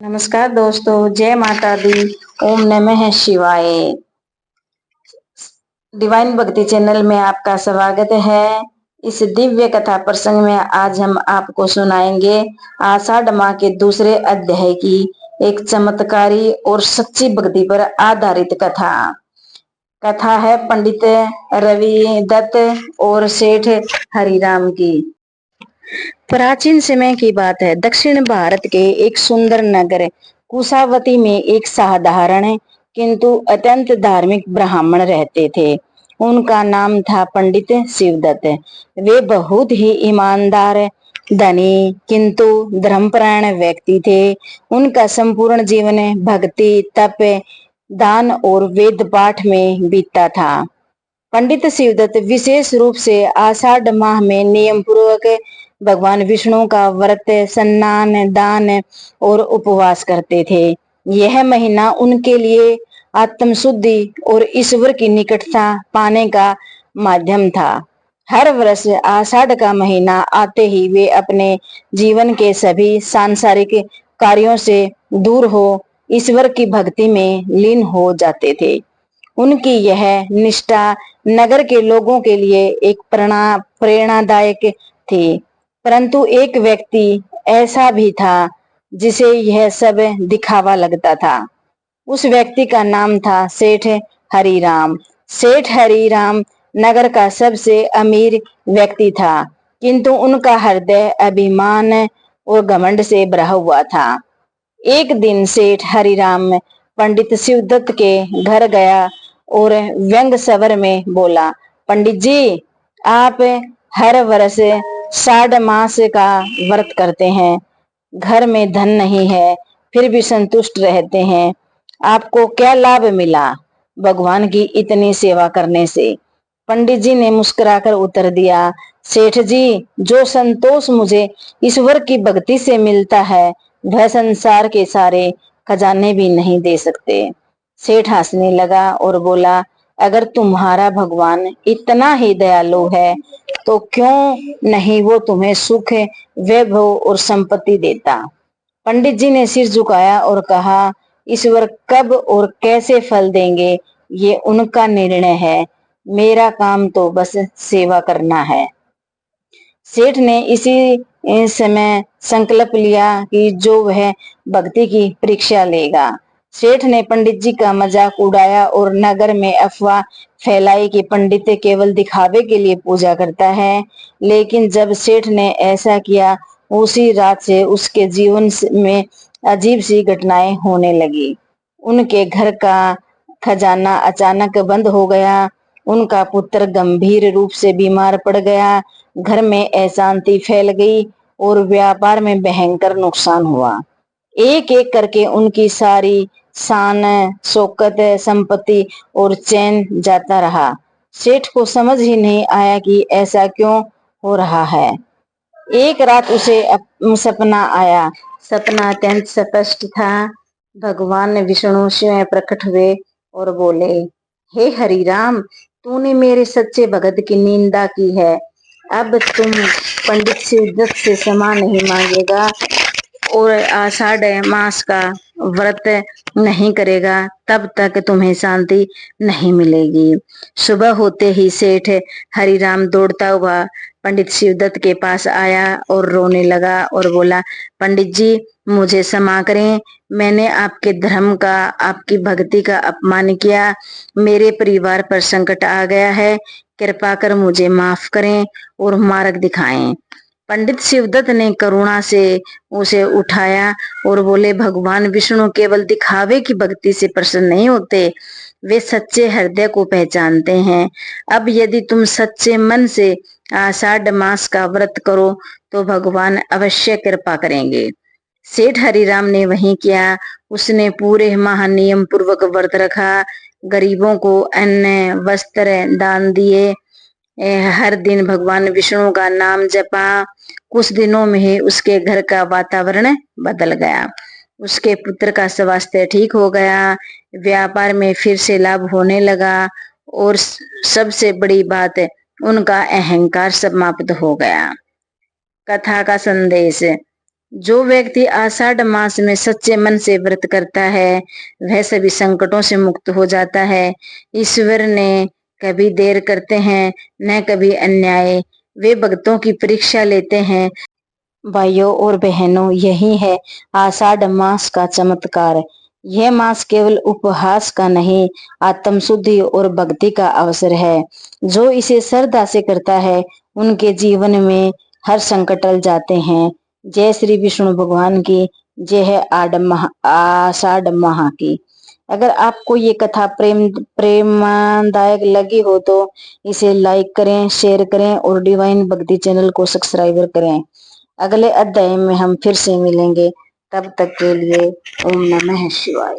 नमस्कार दोस्तों, जय माता दी। ओम नमः शिवाय। डिवाइन भक्ति चैनल में आपका स्वागत है। इस दिव्य कथा प्रसंग में आज हम आपको सुनाएंगे आषाढ़ माह के दूसरे अध्याय की एक चमत्कारी और सच्ची भक्ति पर आधारित कथा। कथा है पंडित रवि दत्त और सेठ हरिराम की। प्राचीन समय की बात है। दक्षिण भारत के एक सुंदर नगर कुशावती में एक साधारण किंतु अत्यंत धार्मिक ब्राह्मण रहते थे। उनका नाम था पंडित शिवदत्त। वे बहुत ही ईमानदार, धनी किंतु धर्मपरायण व्यक्ति थे। उनका संपूर्ण जीवन भक्ति, तप, दान और वेद पाठ में बीतता था। पंडित शिवदत्त विशेष रूप से आषाढ़ माह में नियम पूर्वक भगवान विष्णु का व्रत, स्नान, दान और उपवास करते थे। यह महीना उनके लिए आत्मशुद्धि और ईश्वर की निकटता पाने का माध्यम था। हर वर्ष आषाढ़ का महीना आते ही वे अपने जीवन के सभी सांसारिक कार्यों से दूर हो ईश्वर की भक्ति में लीन हो जाते थे। उनकी यह निष्ठा नगर के लोगों के लिए एक प्रेरणादायक थी। परंतु एक व्यक्ति ऐसा भी था जिसे यह सब दिखावा लगता था। उस व्यक्ति का नाम था सेठ हरिराम। सेठ हरिराम नगर का सबसे अमीर व्यक्ति था, किंतु उनका हृदय अभिमान और घमंड से भरा हुआ था। एक दिन सेठ हरिराम पंडित शिवदत्त के घर गया और व्यंग स्वर में बोला, पंडित जी, आप हर वर्ष साढ़ मास का व्रत करते हैं, घर में धन नहीं है, फिर भी संतुष्ट रहते हैं। आपको क्या लाभ मिला भगवान की इतनी सेवा करने से? पंडित जी ने मुस्कुराकर उत्तर दिया, सेठ जी, जो संतोष मुझे ईश्वर की भक्ति से मिलता है वह संसार के सारे खजाने भी नहीं दे सकते। सेठ हंसने लगा और बोला, अगर तुम्हारा भगवान इतना ही दयालु है तो क्यों नहीं वो तुम्हें सुख, वैभव और संपत्ति देता। पंडित जी ने सिर झुकाया और कहा, ईश्वर कब और कैसे फल देंगे ये उनका निर्णय है, मेरा काम तो बस सेवा करना है। सेठ ने इसी समय संकल्प लिया कि जो वह भक्ति की परीक्षा लेगा। सेठ ने पंडित जी का मजाक उड़ाया और नगर में अफवाह फैलाई कि पंडित केवल दिखावे के लिए पूजा करता है। लेकिन जब सेठ ने ऐसा किया, उसी रात से उसके जीवन में अजीब सी घटनाएं होने लगी। उनके घर का खजाना अचानक बंद हो गया। उनका पुत्र गंभीर रूप से बीमार पड़ गया। घर में अशांति फैल गई और व्यापार में भयंकर नुकसान हुआ। एक एक करके उनकी सारी शान, शौकत, संपत्ति और चैन जाता रहा। सेठ को समझ ही नहीं आया कि ऐसा क्यों हो रहा है। एक रात उसे सपना आया। सपना अत्यंत स्पष्ट था। भगवान विष्णु स्वयं प्रकट हुए और बोले, हे हरिराम, तूने मेरे सच्चे भगत की निंदा की है। अब तुम पंडित शिवदत्त से क्षमा नहीं मांगेगा और आषाढ़ मास का व्रत नहीं करेगा, तब तक तुम्हें शांति नहीं मिलेगी। सुबह होते ही सेठ हरिराम दौड़ता हुआ पंडित शिवदत्त के पास आया और रोने लगा और बोला, पंडित जी, मुझे क्षमा करें। मैंने आपके धर्म का, आपकी भक्ति का अपमान किया। मेरे परिवार पर संकट आ गया है। कृपा कर मुझे माफ करें और मार्ग दिखाएं। पंडित शिवदत्त ने करुणा से उसे उठाया और बोले, भगवान विष्णु केवल दिखावे की भक्ति से प्रसन्न नहीं होते, वे सच्चे हृदय को पहचानते हैं। अब यदि तुम सच्चे मन से आषाढ़ मास का व्रत करो तो भगवान अवश्य कृपा करेंगे। सेठ हरिराम ने वही किया। उसने पूरे माह नियम पूर्वक व्रत रखा, गरीबों को अन्न, वस्त्र दान दिए, हर दिन भगवान विष्णु का नाम जपा। कुछ दिनों में ही उसके घर का वातावरण बदल गया। उसके पुत्र का स्वास्थ्य ठीक हो गया, व्यापार में फिर से लाभ होने लगा और सबसे बड़ी बात, उनका अहंकार समाप्त हो गया। कथा का संदेश, जो व्यक्ति आषाढ़ मास में सच्चे मन से व्रत करता है वह सभी संकटों से मुक्त हो जाता है। ईश्वर ने कभी देर करते हैं न कभी अन्याय, वे भक्तों की परीक्षा लेते हैं। भाइयों और बहनों, यही है आषाढ़ मास का चमत्कार। यह मास केवल उपहास का नहीं, आत्म शुद्धि और भक्ति का अवसर है। जो इसे श्रद्धा से करता है उनके जीवन में हर संकट टल जाते हैं। जय श्री विष्णु भगवान की, जय है आषाढ़ माह की। अगर आपको ये कथा प्रेमदायक लगी हो तो इसे लाइक करें, शेयर करें और डिवाइन भक्ति चैनल को सब्सक्राइब करें। अगले अध्याय में हम फिर से मिलेंगे, तब तक के लिए ओम नमः शिवाय।